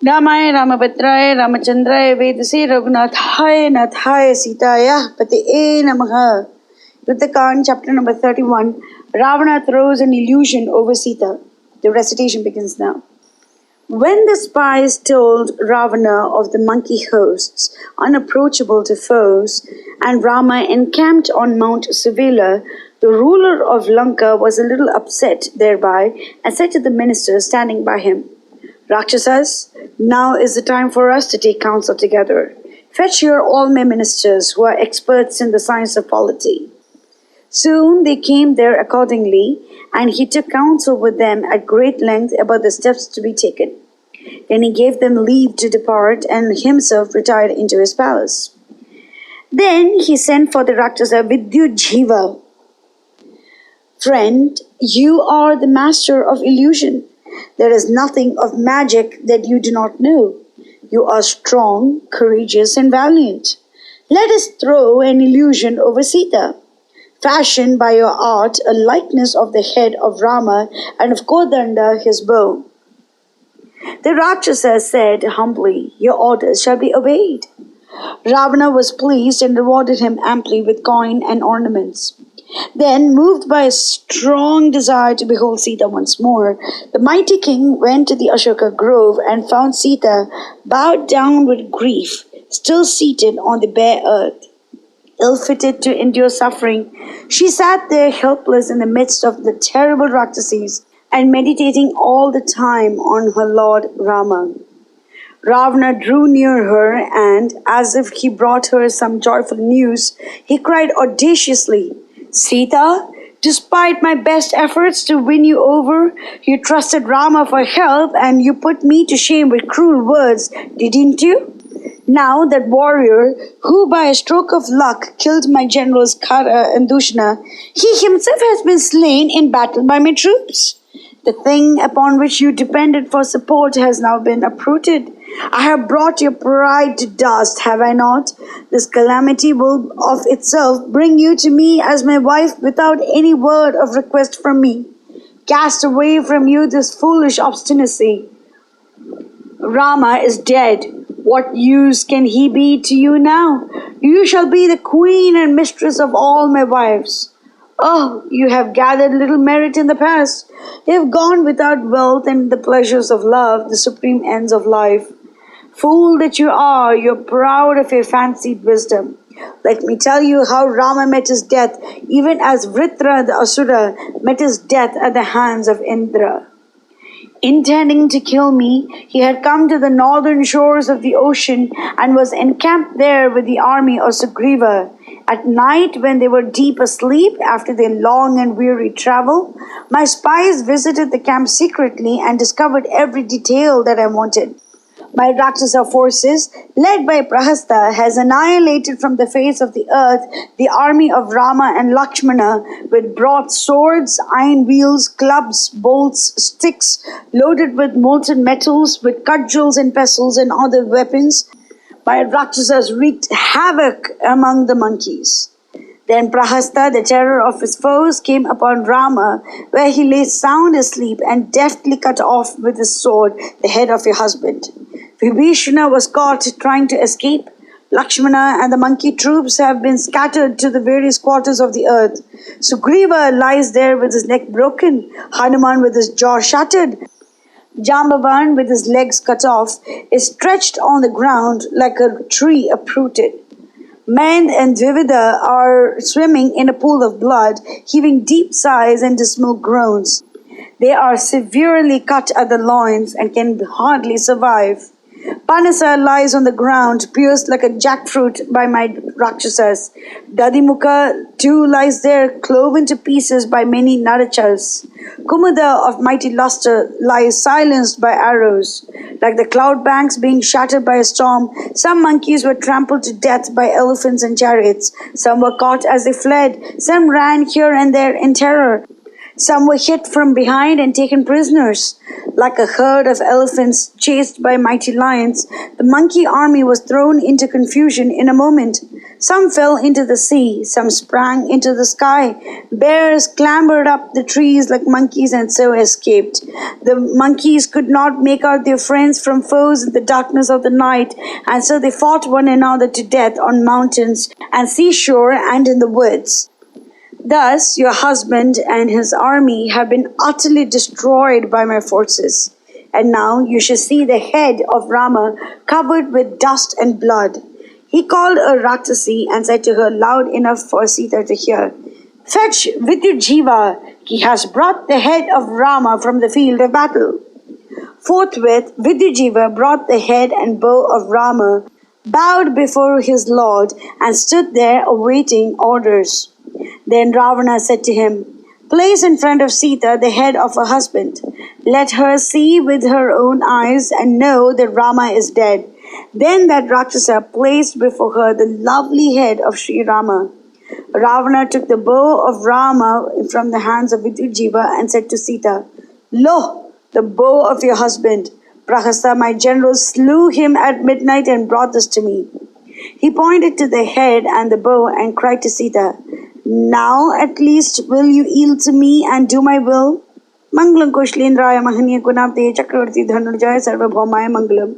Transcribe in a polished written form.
Ramaya Ramabhadraya Ramachandraya Vedase Raghunathaya Nathaya Sitaya Pate Namaha. Yuddha chapter number 31. Ravana throws an illusion over Sita. The recitation begins now. When the spies told Ravana of the monkey hosts, unapproachable to foes, and Rama encamped on Mount Savila, the ruler of Lanka was a little upset thereby and said to the ministers standing by him, Rakshasas, now is the time for us to take counsel together. Fetch here all my ministers who are experts in the science of polity. Soon they came there accordingly, and he took counsel with them at great length about the steps to be taken. Then he gave them leave to depart, and himself retired into his palace. Then he sent for the Rakshasa Viddhujivha. Friend, you are the master of illusion. There is nothing of magic that you do not know. You are strong, courageous, and valiant. Let us throw an illusion over Sita. Fashion by your art a likeness of the head of Rama and of Kodanda his bow. The Rakshasa said humbly, Your orders shall be obeyed. Ravana was pleased and rewarded him amply with coin and ornaments. Then, moved by a strong desire to behold Sita once more, the mighty king went to the Ashoka grove and found Sita bowed down with grief, still seated on the bare earth. Ill-fitted to endure suffering, she sat there helpless in the midst of the terrible Rakshasas and meditating all the time on her lord Rama. Ravana drew near her and, as if he brought her some joyful news, he cried audaciously, Sita, despite my best efforts to win you over, you trusted Rama for help and you put me to shame with cruel words, didn't you? Now that warrior, who by a stroke of luck killed my generals Kara and Dushna, he himself has been slain in battle by my troops. The thing upon which you depended for support has now been uprooted. I have brought your pride to dust, have I not? This calamity will of itself bring you to me as my wife without any word of request from me. Cast away from you this foolish obstinacy. Rama is dead. What use can he be to you now? You shall be the queen and mistress of all my wives. Oh, you have gathered little merit in the past. You have gone without wealth and the pleasures of love, the supreme ends of life. Fool that you are, you're proud of your fancied wisdom. Let me tell you how Rama met his death, even as Vritra the Asura met his death at the hands of Indra. Intending to kill me, he had come to the northern shores of the ocean and was encamped there with the army of Sugriva. At night, when they were deep asleep after their long and weary travel, my spies visited the camp secretly and discovered every detail that I wanted. My Rakshasa forces, led by Prahasta, has annihilated from the face of the earth the army of Rama and Lakshmana with broad swords, iron wheels, clubs, bolts, sticks, loaded with molten metals, with cudgels and pestles and other weapons. My Rakshasas wreaked havoc among the monkeys. Then Prahasta, the terror of his foes, came upon Rama, where he lay sound asleep and deftly cut off with his sword the head of your husband. Vibhishana was caught trying to escape. Lakshmana and the monkey troops have been scattered to the various quarters of the earth. Sugriva lies there with his neck broken, Hanuman with his jaw shattered. Jambavan, with his legs cut off, is stretched on the ground like a tree uprooted. Men and Dvividha are swimming in a pool of blood, heaving deep sighs and dismal groans. They are severely cut at the loins and can hardly survive. Panasa lies on the ground, pierced like a jackfruit by my Rakshasas. Dadimukha too lies there, cloven to pieces by many Narachas. Kumuda of mighty luster lies silenced by arrows. Like the cloud banks being shattered by a storm, some monkeys were trampled to death by elephants and chariots. Some were caught as they fled. Some ran here and there in terror. Some were hit from behind and taken prisoners. Like a herd of elephants chased by mighty lions, the monkey army was thrown into confusion in a moment. Some fell into the sea, some sprang into the sky. Bears clambered up the trees like monkeys and so escaped. The monkeys could not make out their friends from foes in the darkness of the night, and so they fought one another to death on mountains and seashore and in the woods. Thus your husband and his army have been utterly destroyed by my forces. And now you shall see the head of Rama covered with dust and blood. He called a Rakshasi and said to her loud enough for Sita to hear, "Fetch Viddhujivha, he has brought the head of Rama from the field of battle." Forthwith Viddhujivha brought the head and bow of Rama, bowed before his lord, and stood there awaiting orders. Then Ravana said to him, "Place in front of Sita the head of her husband. Let her see with her own eyes and know that Rama is dead." Then that Rakshasa placed before her the lovely head of Sri Rama. Ravana took the bow of Rama from the hands of Viddhujiva and said to Sita, "Lo, the bow of your husband. Prahasta, my general, slew him at midnight and brought this to me." He pointed to the head and the bow and cried to Sita, "Now at least will you yield to me and do my will?" Mangalam Kushlendraya Mahaniya Gunabde Chakravarti Dhanurjaya Sarvabhaumaya Mangalam.